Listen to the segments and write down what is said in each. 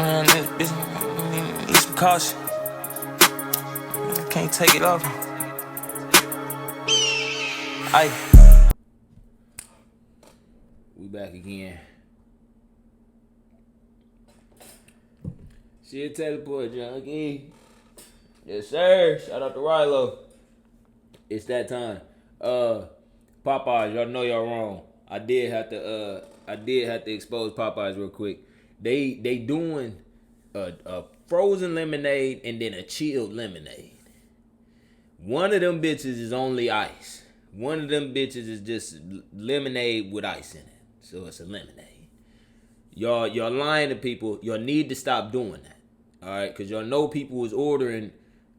Man, this bitch need some caution. Can't take it off. We back again. Shit, teleport junkie. Yes, sir. Shout out to Rilo. It's that time. Popeyes, y'all know y'all wrong. I did have to expose Popeyes real quick. They doing a frozen lemonade and then a chilled lemonade. One of them bitches is only ice. One of them bitches is just lemonade with ice in it. So it's a lemonade. Y'all lying to people. Y'all need to stop doing that. Alright? Because y'all know people was ordering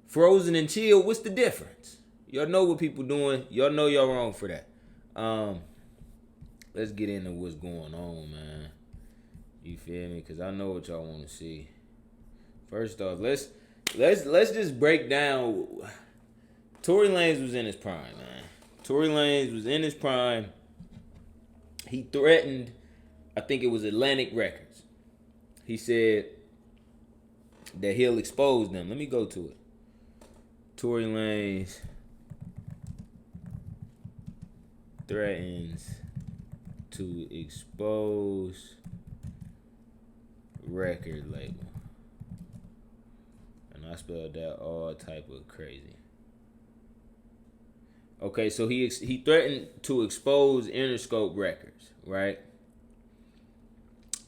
frozen and chilled. What's the difference? Y'all know what people doing. Y'all know y'all wrong for that. Let's get into what's going on, man. You feel me? Because I know what y'all want to see. First off, let's just break down. Tory Lanez was in his prime, man. Tory Lanez was in his prime. He threatened, I think it was Atlantic Records. He said that he'll expose them. Let me go to it. Tory Lanez threatens to expose record label. And I spelled that all type of crazy. Okay, so he threatened to expose Interscope Records, right?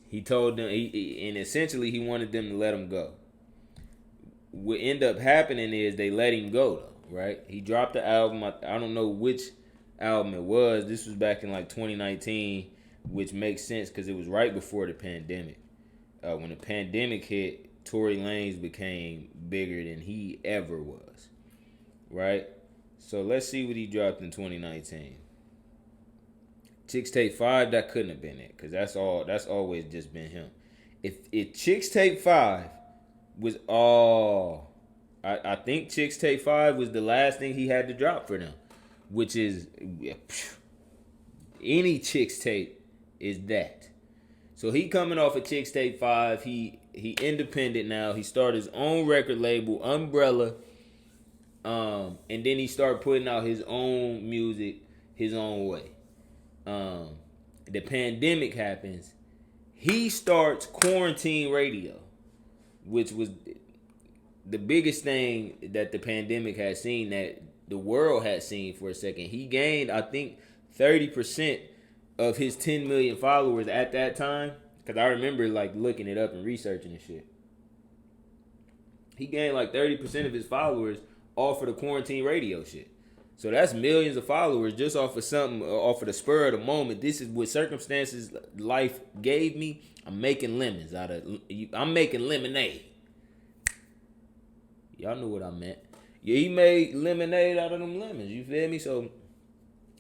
He told them, and essentially he wanted them to let him go. What ended up happening is they let him go, though, right? He dropped the album. I don't know which album it was. This was back in like 2019, which makes sense because it was right before the pandemic. When the pandemic hit, Tory Lanez became bigger than he ever was, right? So let's see what he dropped in 2019. Chicks Tape 5, that couldn't have been it, because that's always just been him. If Chicks Tape 5 was I think Chicks Tape 5 was the last thing he had to drop for them, which is any Chicks Tape is that. So he coming off of Chicks Tape 5, he independent now. He started his own record label, Umbrella. And then he started putting out his own music his own way. The pandemic happens. He starts Quarantine Radio, which was the biggest thing that the pandemic had seen, that the world had seen for a second. He gained, I think, 30% of his 10 million followers at that time. Because I remember like looking it up and researching and shit. He gained like 30% of his followers off of the Quarantine Radio shit. So that's millions of followers just off of something, off of the spur of the moment. This is what circumstances life gave me. I'm making I'm making lemonade. Y'all knew what I meant. Yeah, he made lemonade out of them lemons. You feel me? So,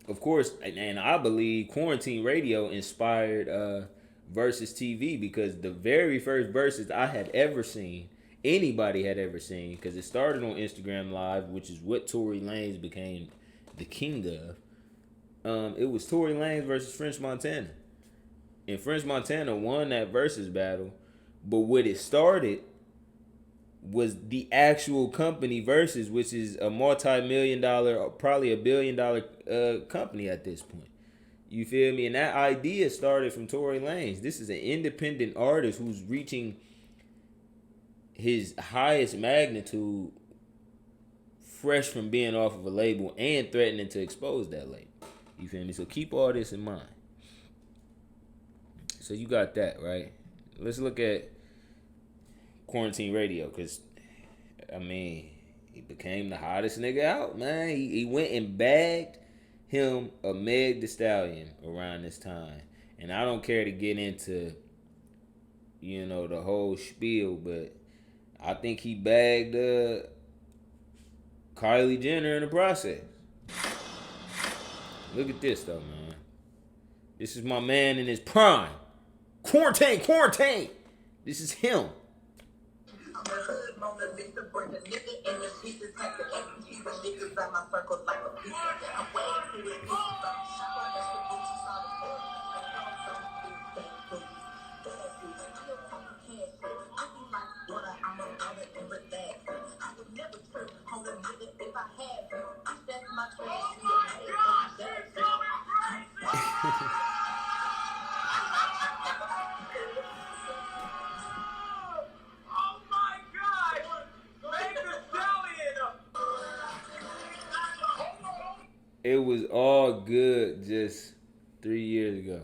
of course, and I believe Quarantine Radio inspired Versus TV, because the very first Versus I had ever seen, anybody had ever seen, because it started on Instagram Live, which is what Tory Lanez became the king of. It was Tory Lanez versus French Montana. And French Montana won that Versus battle. But what it started was the actual company Versus, which is a multi-million dollar, probably $1 billion company at this point. You feel me? And that idea started from Tory Lanez. This is an independent artist who's reaching his highest magnitude fresh from being off of a label and threatening to expose that label. You feel me? So keep all this in mind. So you got that, right? Let's look at Quarantine Radio, because, I mean, he became the hottest nigga out, man. He went and bagged him a Meg Thee Stallion around this time. And I don't care to get into, the whole spiel, but I think he bagged Kylie Jenner in the process. Look at this, though, man. This is my man in his prime. Quarantine. This is him. it was all good just 3 years ago.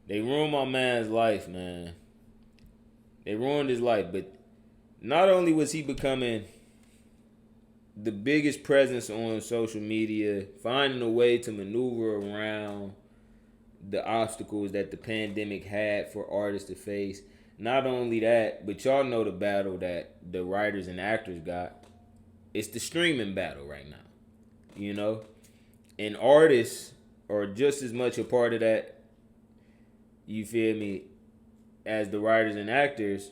They ruined my man's life, man. They ruined his life, but not only was he becoming the biggest presence on social media, finding a way to maneuver around the obstacles that the pandemic had for artists to face. Not only that, but y'all know the battle that the writers and actors got. It's the streaming battle right now, you know? And artists are just as much a part of that, you feel me, as the writers and actors,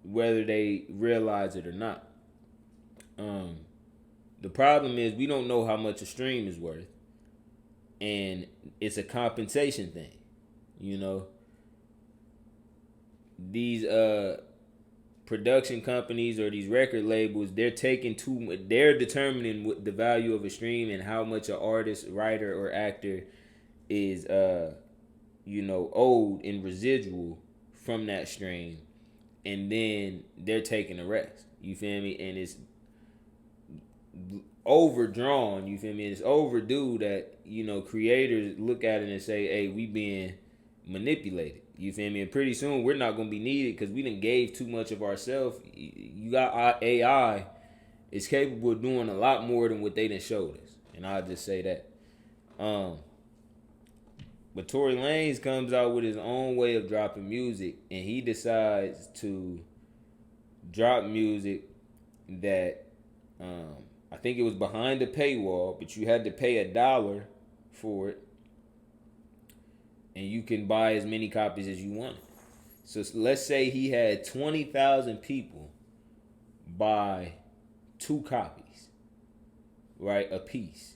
whether they realize it or not. The problem is we don't know how much a stream is worth. And it's a compensation thing, you know. These production companies or these record labels, they're determining what the value of a stream and how much an artist, writer, or actor is owed in residual from that stream, and then they're taking the rest. You feel me? And it's overdrawn. You feel me? It's overdue that creators look at it and say, "Hey, we being manipulated." You feel me? And pretty soon we're not gonna be needed because we done gave too much of ourselves. You got AI is capable of doing a lot more than what they done showed us, and I'll just say that. But Tory Lanez comes out with his own way of dropping music, and he decides to drop music that I think it was behind the paywall, but you had to pay $1 for it, and you can buy as many copies as you wanted. So let's say he had 20,000 people buy 2 copies, right, a piece.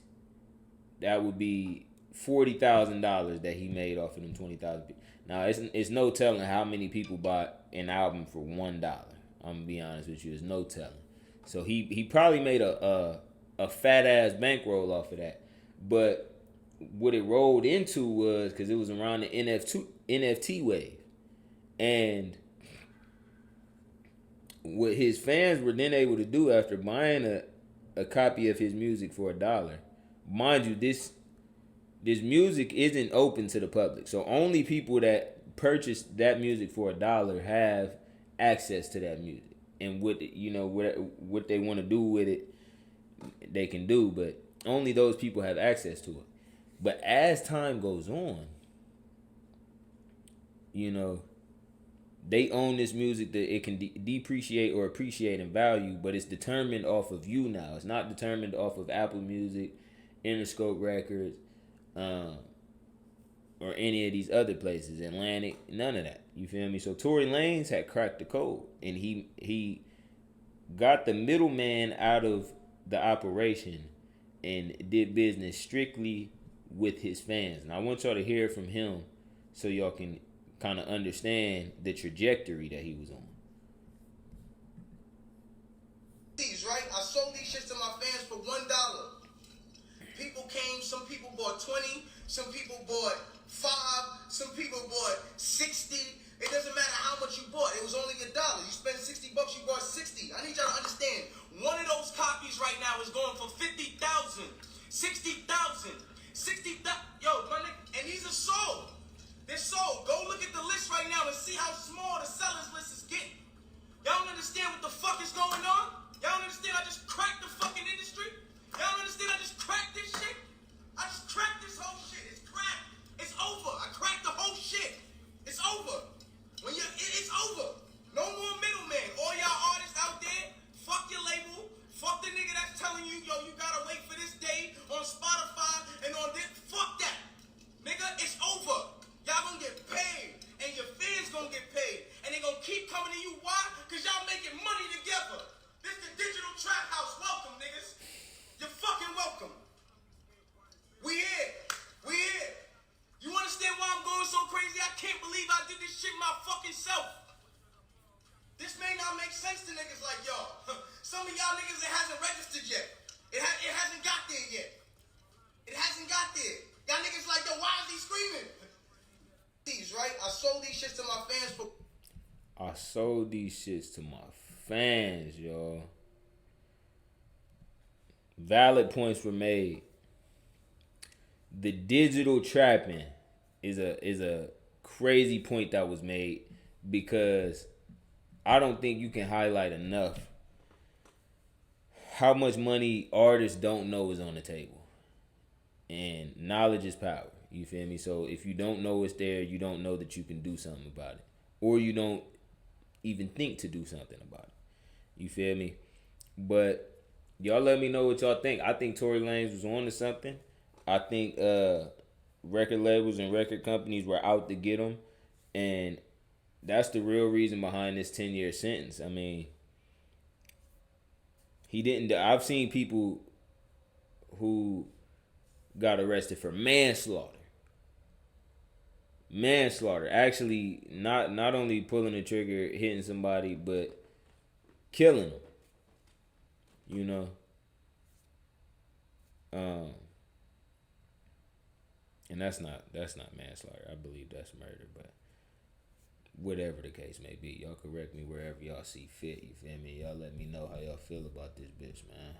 That would be $40,000 that he made off of them 20,000 people. Now it's no telling how many people bought an album for $1. I'm gonna be honest with you, there's no telling. So he probably made a fat ass bankroll off of that. But what it rolled into was because it was around the NFT wave, and what his fans were then able to do after buying a copy of his music for $1. Mind you, this music isn't open to the public, so only people that purchase that music for $1 have access to that music. And what they want to do with it, they can do, but only those people have access to it. But as time goes on, they own this music that it can depreciate or appreciate in value, but it's determined off of you now. It's not determined off of Apple Music, Interscope Records, or any of these other places, Atlantic, none of that. You feel me? So Tory Lanez had cracked the code, and he got the middleman out of the operation and did business strictly with his fans. And I want y'all to hear from him so y'all can kind of understand the trajectory that he was on. These, right? I sold these shits to my fans for $1. People came, some people bought 20, some people bought 5, some people bought 60. It doesn't matter how much you bought. It was only $1. You spent $60, you bought 60. I need y'all to understand. One of those copies right now is going for 50,000, 60,000, 60,000. Yo, my nigga, and these are sold. They're sold. Go look at the list right now and see how small the sellers list is getting. Y'all don't understand what the fuck is going on? Y'all don't understand I just cracked the fucking industry? Y'all don't understand I just cracked this shit? I just cracked this whole shit. It's cracked. It's over. I cracked the whole shit. It's over. It's over. No more middleman. All y'all artists out there, fuck your label. Fuck the nigga that's telling you, yo, you gotta wait for this day on Spotify and on this. Fuck that. Nigga, it's over. Y'all gonna get paid. And your fans gonna get paid. And they gonna keep coming to you. Why? Because y'all making money together. This the digital trap house. Welcome, niggas. You're fucking welcome. We here. We here. You understand why I'm going so crazy? I can't believe I did this shit my fucking self. This may not make sense to niggas like y'all. Some of y'all niggas, it hasn't registered yet. It hasn't got there yet. It hasn't got there. Y'all niggas like, yo, why is he screaming? These, right? I sold these shits to my fans for... I sold these shits to my fans, y'all. Valid points were made. the digital trapping is a crazy point that was made, because I don't think you can highlight enough how much money artists don't know is on the table. And knowledge is power. You feel me? So if you don't know it's there, you don't know that you can do something about it. Or you don't even think to do something about it. You feel me? But y'all let me know what y'all think. I think Tory Lanez was on to something. I think record labels and record companies were out to get him. And that's the real reason behind this 10-year sentence. I mean, he didn't. I've seen people who got arrested for manslaughter. Manslaughter. Actually, not only pulling the trigger, hitting somebody, but killing them. You know. And that's not manslaughter. I believe that's murder, but whatever the case may be, y'all correct me wherever y'all see fit. You feel me? Y'all let me know how y'all feel about this bitch, man.